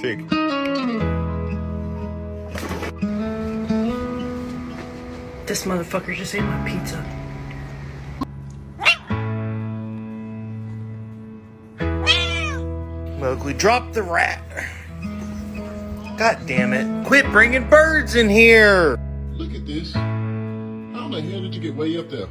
Sick. This motherfucker just ate my pizza. Mowgli, drop the rat. God damn it. Quit bringing birds in here. Look at this. How the hell did you get way up there?